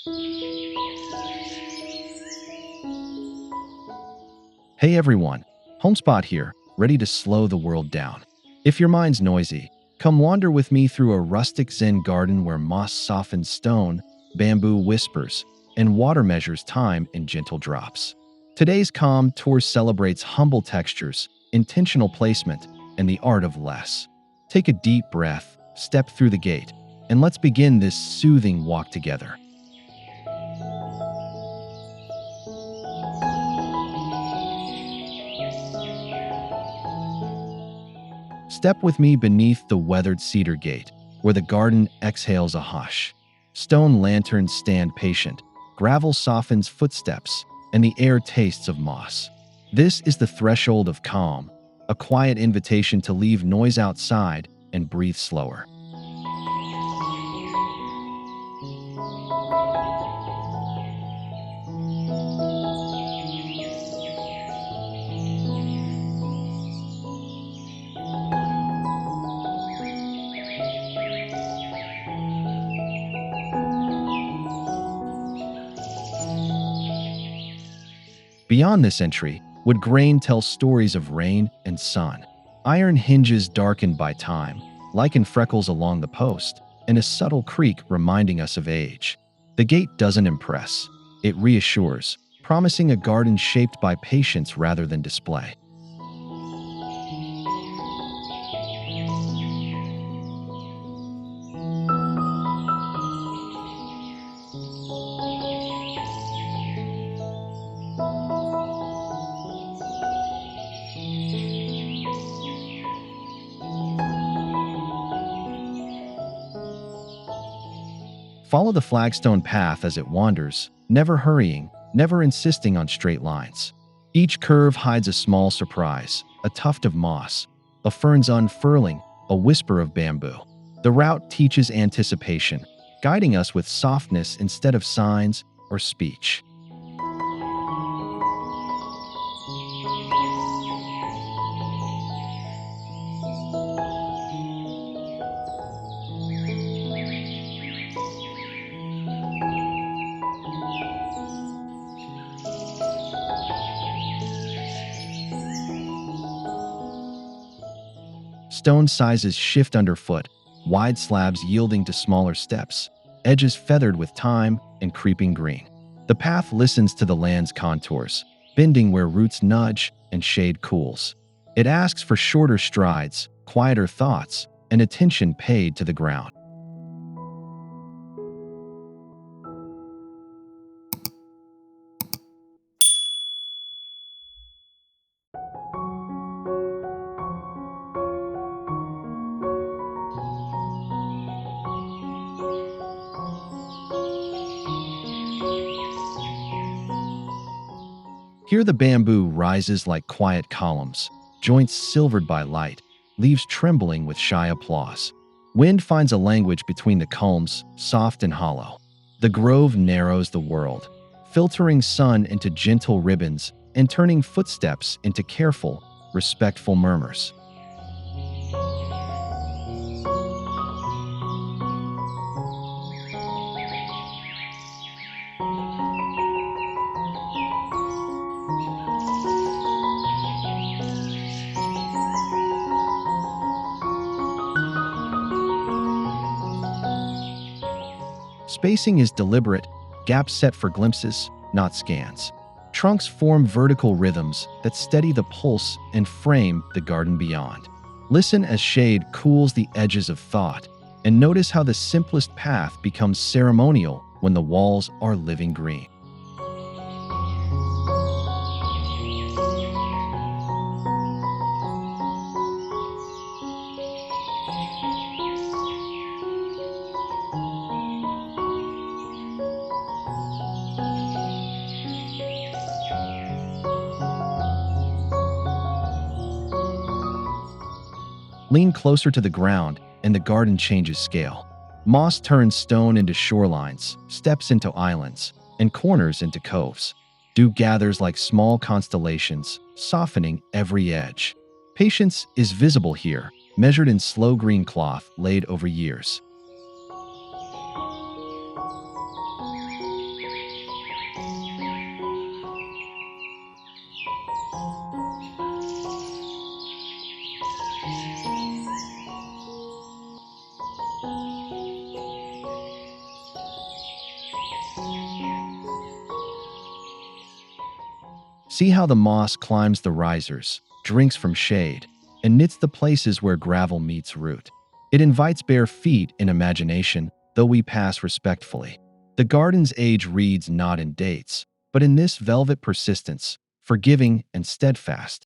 Hey everyone, Homespot here, ready to slow the world down. If your mind's noisy, come wander with me through a rustic Zen garden where moss softens stone, bamboo whispers, and water measures time in gentle drops. Today's calm tour celebrates humble textures, intentional placement, and the art of less. Take a deep breath, step through the gate, and let's begin this soothing walk together. Step with me beneath the weathered cedar gate, where the garden exhales a hush. Stone lanterns stand patient, gravel softens footsteps, and the air tastes of moss. This is the threshold of calm, a quiet invitation to leave noise outside and breathe slower. Beyond this entry, wood grain tells stories of rain and sun. Iron hinges darkened by time, lichen freckles along the post, and a subtle creak reminding us of age. The gate doesn't impress. It reassures, promising a garden shaped by patience rather than display. Follow the flagstone path as it wanders, never hurrying, never insisting on straight lines. Each curve hides a small surprise, a tuft of moss, a fern's unfurling, a whisper of bamboo. The route teaches anticipation, guiding us with softness instead of signs or speech. Stone sizes shift underfoot, wide slabs yielding to smaller steps, edges feathered with time and creeping green. The path listens to the land's contours, bending where roots nudge and shade cools. It asks for shorter strides, quieter thoughts, and attention paid to the ground. Here the bamboo rises like quiet columns, joints silvered by light, leaves trembling with shy applause. Wind finds a language between the culms, soft and hollow. The grove narrows the world, filtering sun into gentle ribbons and turning footsteps into careful, respectful murmurs. Spacing is deliberate, gaps set for glimpses, not scans. Trunks form vertical rhythms that steady the pulse and frame the garden beyond. Listen as shade cools the edges of thought, and notice how the simplest path becomes ceremonial when the walls are living green. Lean closer to the ground, and the garden changes scale. Moss turns stone into shorelines, steps into islands, and corners into coves. Dew gathers like small constellations, softening every edge. Patience is visible here, measured in slow green cloth laid over years. See how the moss climbs the risers, drinks from shade, and knits the places where gravel meets root. It invites bare feet in imagination, though we pass respectfully. The garden's age reads not in dates, but in this velvet persistence, forgiving and steadfast.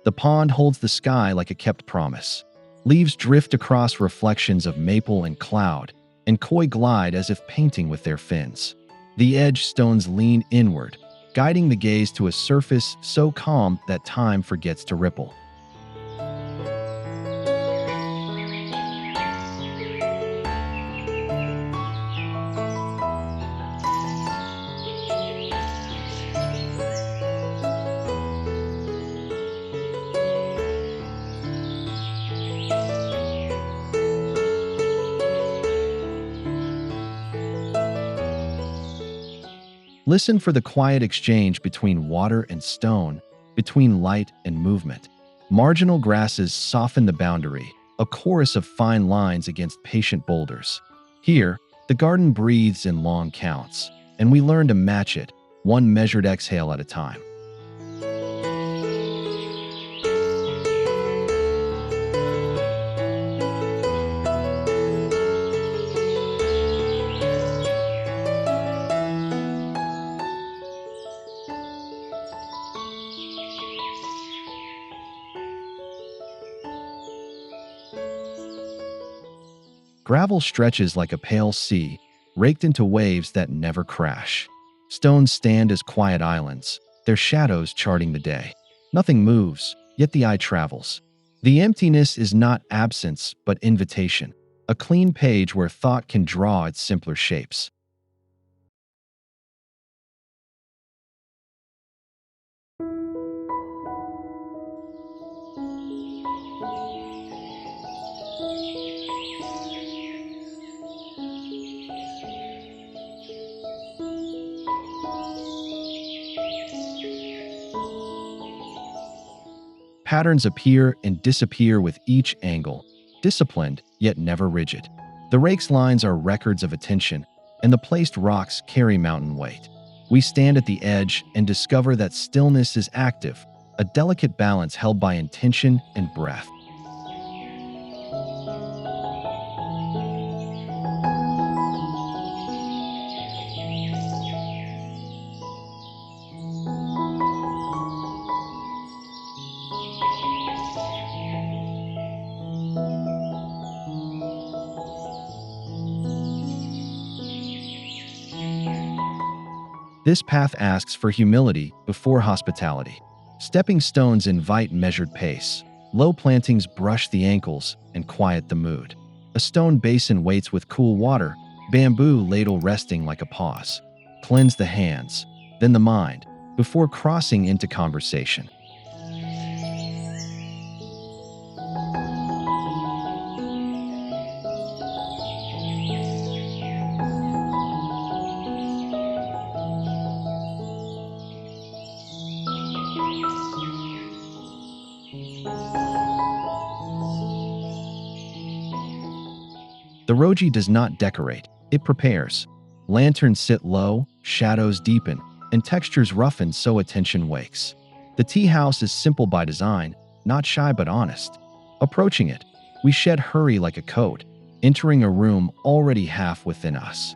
The pond holds the sky like a kept promise. Leaves drift across reflections of maple and cloud, and koi glide as if painting with their fins. The edge stones lean inward, guiding the gaze to a surface so calm that time forgets to ripple. Listen for the quiet exchange between water and stone, between light and movement. Marginal grasses soften the boundary, a chorus of fine lines against patient boulders. Here, the garden breathes in long counts, and we learn to match it, one measured exhale at a time. Gravel stretches like a pale sea, raked into waves that never crash. Stones stand as quiet islands, their shadows charting the day. Nothing moves, yet the eye travels. The emptiness is not absence, but invitation, a clean page where thought can draw its simpler shapes. Patterns appear and disappear with each angle, disciplined yet never rigid. The rake's lines are records of attention, and the placed rocks carry mountain weight. We stand at the edge and discover that stillness is active, a delicate balance held by intention and breath. This path asks for humility before hospitality. Stepping stones invite measured pace. Low plantings brush the ankles and quiet the mood. A stone basin waits with cool water, bamboo ladle resting like a pause. Cleanse the hands, then the mind, before crossing into conversation. The Roji does not decorate, it prepares. Lanterns sit low, shadows deepen, and textures roughen so attention wakes. The tea house is simple by design, not shy but honest. Approaching it, we shed hurry like a coat, entering a room already half within us.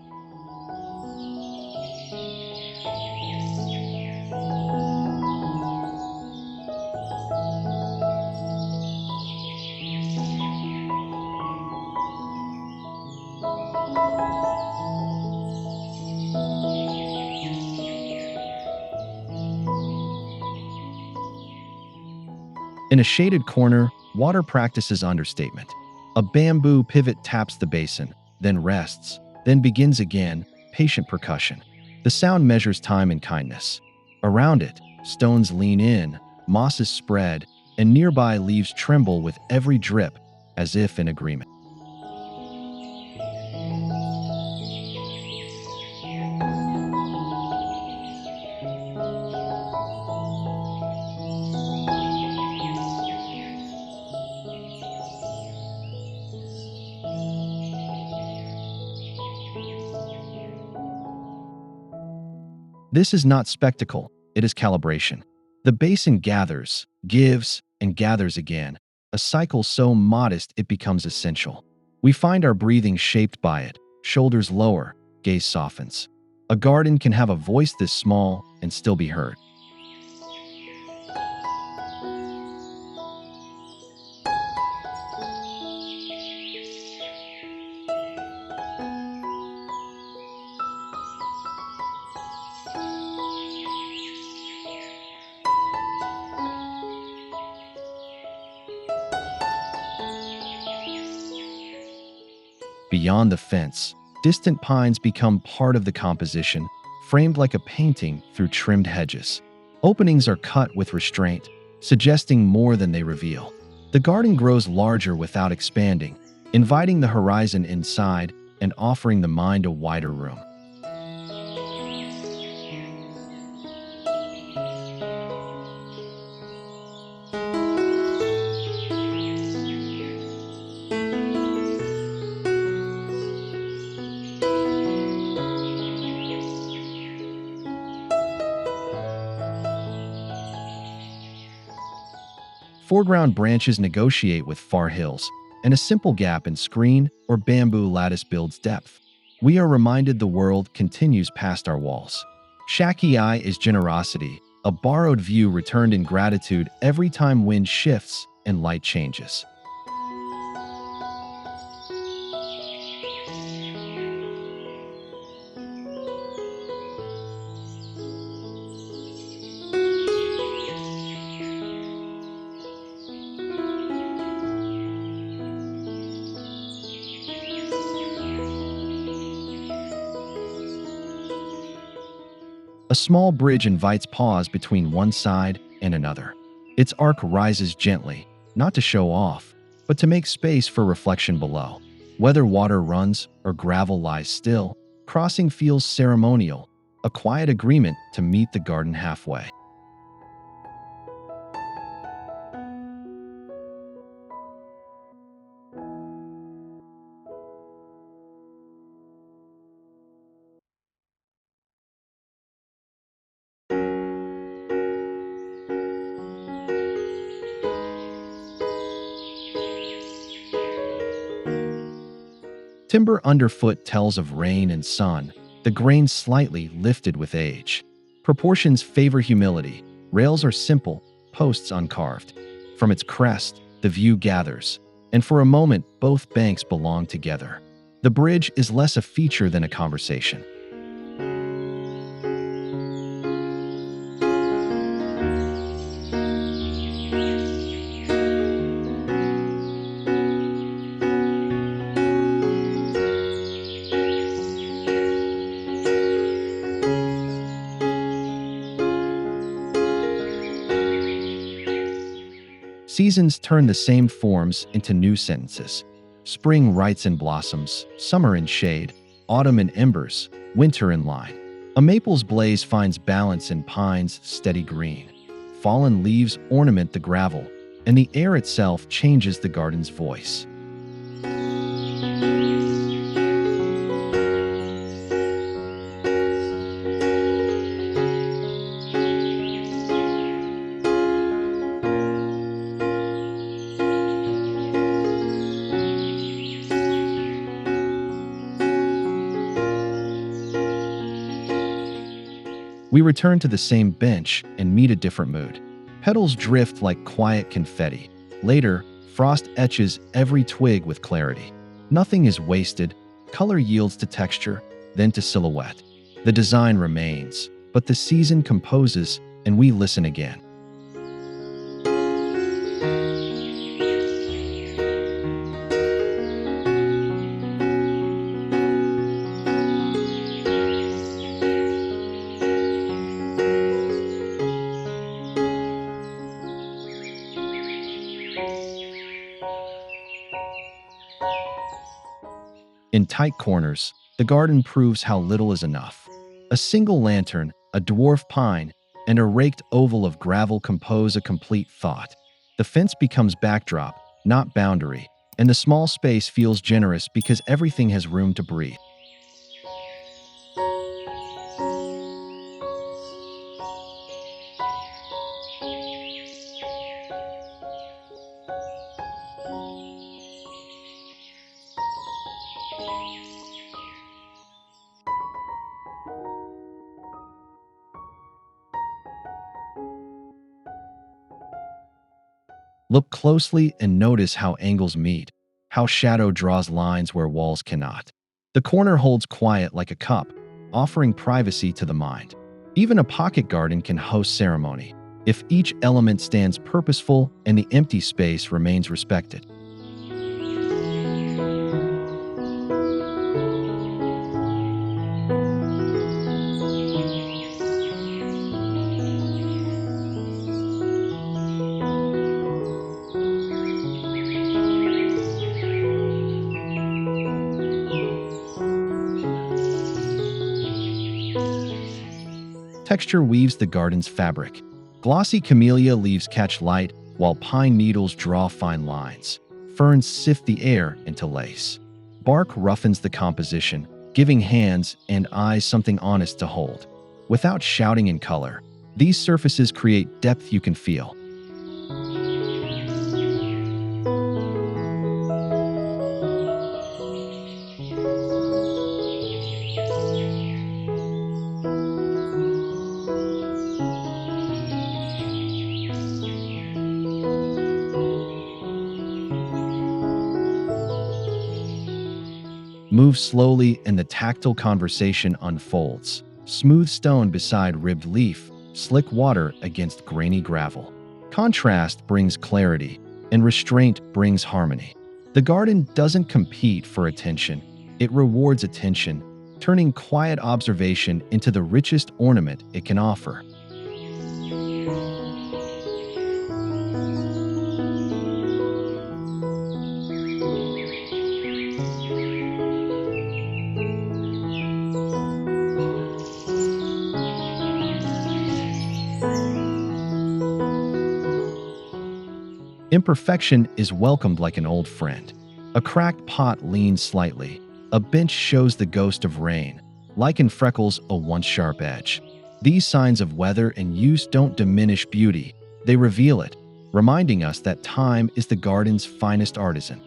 In a shaded corner, water practices understatement. A bamboo pivot taps the basin, then rests, then begins again, patient percussion. The sound measures time and kindness. Around it, stones lean in, mosses spread, and nearby leaves tremble with every drip, as if in agreement. This is not spectacle, it is calibration. The basin gathers, gives, and gathers again, a cycle so modest it becomes essential. We find our breathing shaped by it, shoulders lower, gaze softens. A garden can have a voice this small and still be heard. Beyond the fence, distant pines become part of the composition, framed like a painting through trimmed hedges. Openings are cut with restraint, suggesting more than they reveal. The garden grows larger without expanding, inviting the horizon inside and offering the mind a wider room. Foreground branches negotiate with far hills, and a simple gap in screen or bamboo lattice builds depth. We are reminded the world continues past our walls. Shakkei is generosity, a borrowed view returned in gratitude every time wind shifts and light changes. A small bridge invites pause between one side and another. Its arc rises gently, not to show off, but to make space for reflection below. Whether water runs or gravel lies still, crossing feels ceremonial, a quiet agreement to meet the garden halfway. Timber underfoot tells of rain and sun, the grain slightly lifted with age. Proportions favor humility. Rails are simple, posts uncarved. From its crest, the view gathers, and for a moment both banks belong together. The bridge is less a feature than a conversation. Seasons turn the same forms into new sentences. Spring writes in blossoms, summer in shade, autumn in embers, winter in line. A maple's blaze finds balance in pine's steady green. Fallen leaves ornament the gravel, and the air itself changes the garden's voice. We return to the same bench and meet a different mood. Petals drift like quiet confetti. Later, frost etches every twig with clarity. Nothing is wasted. Color yields to texture, then to silhouette. The design remains, but the season composes and we listen again. In tight corners, the garden proves how little is enough. A single lantern, a dwarf pine, and a raked oval of gravel compose a complete thought. The fence becomes backdrop, not boundary, and the small space feels generous because everything has room to breathe. Look closely and notice how angles meet, how shadow draws lines where walls cannot. The corner holds quiet like a cup, offering privacy to the mind. Even a pocket garden can host ceremony, if each element stands purposeful and the empty space remains respected. Texture weaves the garden's fabric. Glossy camellia leaves catch light, while pine needles draw fine lines. Ferns sift the air into lace. Bark roughens the composition, giving hands and eyes something honest to hold. Without shouting in color, these surfaces create depth you can feel. Move slowly and the tactile conversation unfolds. Smooth stone beside ribbed leaf, slick water against grainy gravel. Contrast brings clarity, and restraint brings harmony. The garden doesn't compete for attention, it rewards attention, turning quiet observation into the richest ornament it can offer. Imperfection is welcomed like an old friend. A cracked pot leans slightly. A bench shows the ghost of rain. Lichen freckles a once sharp edge. These signs of weather and use don't diminish beauty. They reveal it, reminding us that time is the garden's finest artisan.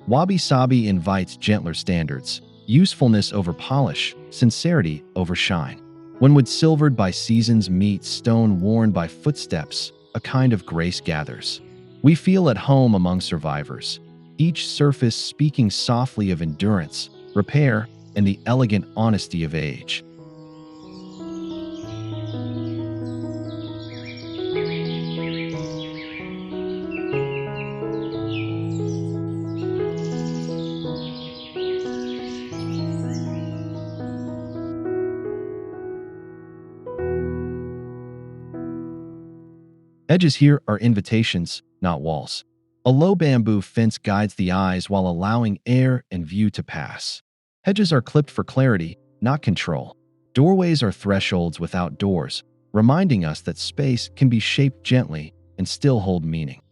Wabi-Sabi invites gentler standards, usefulness over polish, sincerity over shine. When wood silvered by seasons meets stone worn by footsteps, a kind of grace gathers. We feel at home among survivors, each surface speaking softly of endurance, repair, and the elegant honesty of age. Edges here are invitations, not walls. A low bamboo fence guides the eyes while allowing air and view to pass. Hedges are clipped for clarity, not control. Doorways are thresholds without doors, reminding us that space can be shaped gently and still hold meaning.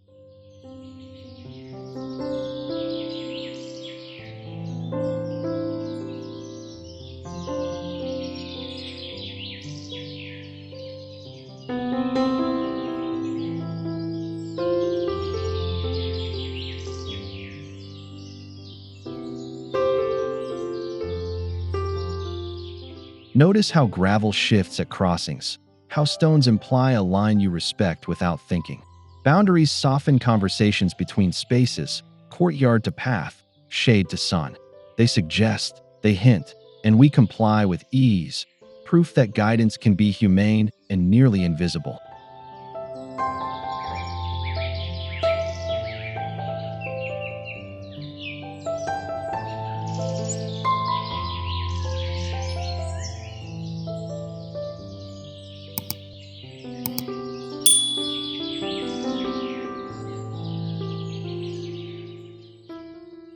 Notice how gravel shifts at crossings, how stones imply a line you respect without thinking. Boundaries soften conversations between spaces, courtyard to path, shade to sun. They suggest, they hint, and we comply with ease, proof that guidance can be humane and nearly invisible.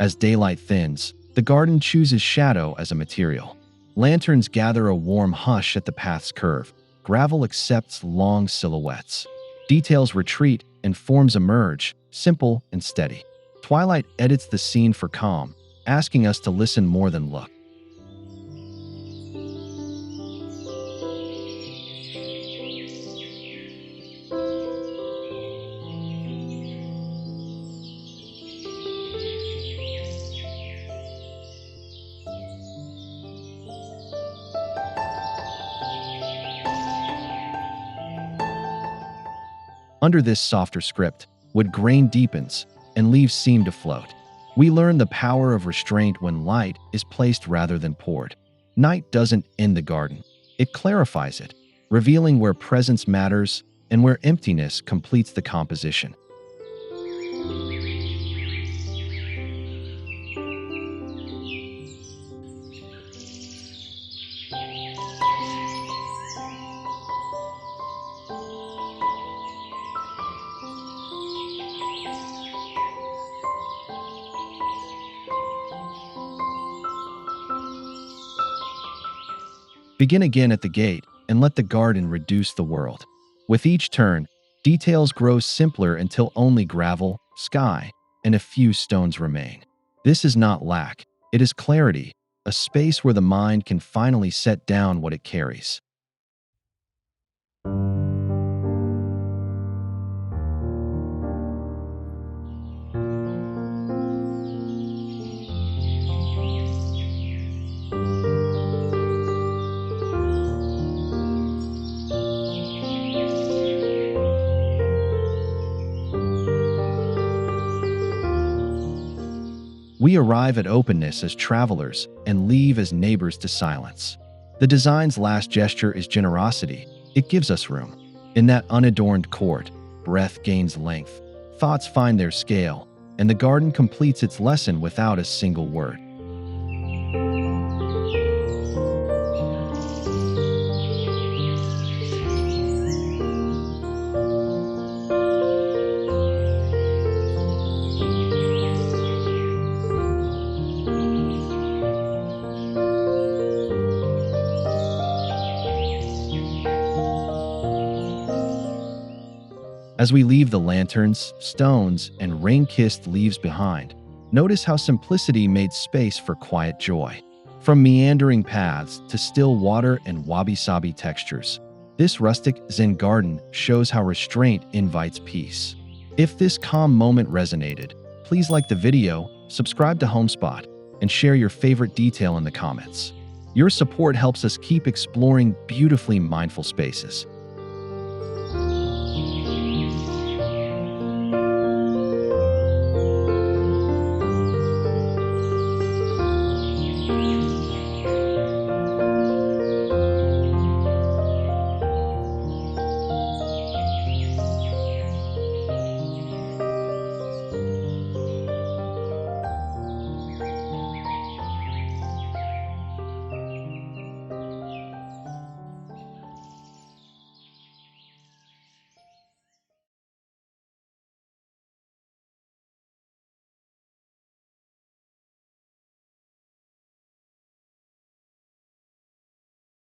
As daylight thins, the garden chooses shadow as a material. Lanterns gather a warm hush at the path's curve. Gravel accepts long silhouettes. Details retreat and forms emerge, simple and steady. Twilight edits the scene for calm, asking us to listen more than look. Under this softer script, wood grain deepens and leaves seem to float. We learn the power of restraint when light is placed rather than poured. Night doesn't end the garden. It clarifies it, revealing where presence matters and where emptiness completes the composition. Begin again at the gate and let the garden reduce the world. With each turn, details grow simpler until only gravel, sky, and a few stones remain. This is not lack, it is clarity, a space where the mind can finally set down what it carries. We arrive at openness as travelers and leave as neighbors to silence. The design's last gesture is generosity. It gives us room. In that unadorned court, breath gains length, thoughts find their scale, and the garden completes its lesson without a single word. As we leave the lanterns, stones, and rain-kissed leaves behind, notice how simplicity made space for quiet joy. From meandering paths to still water and wabi-sabi textures, this rustic Zen garden shows how restraint invites peace. If this calm moment resonated, please like the video, subscribe to Homespot, and share your favorite detail in the comments. Your support helps us keep exploring beautifully mindful spaces.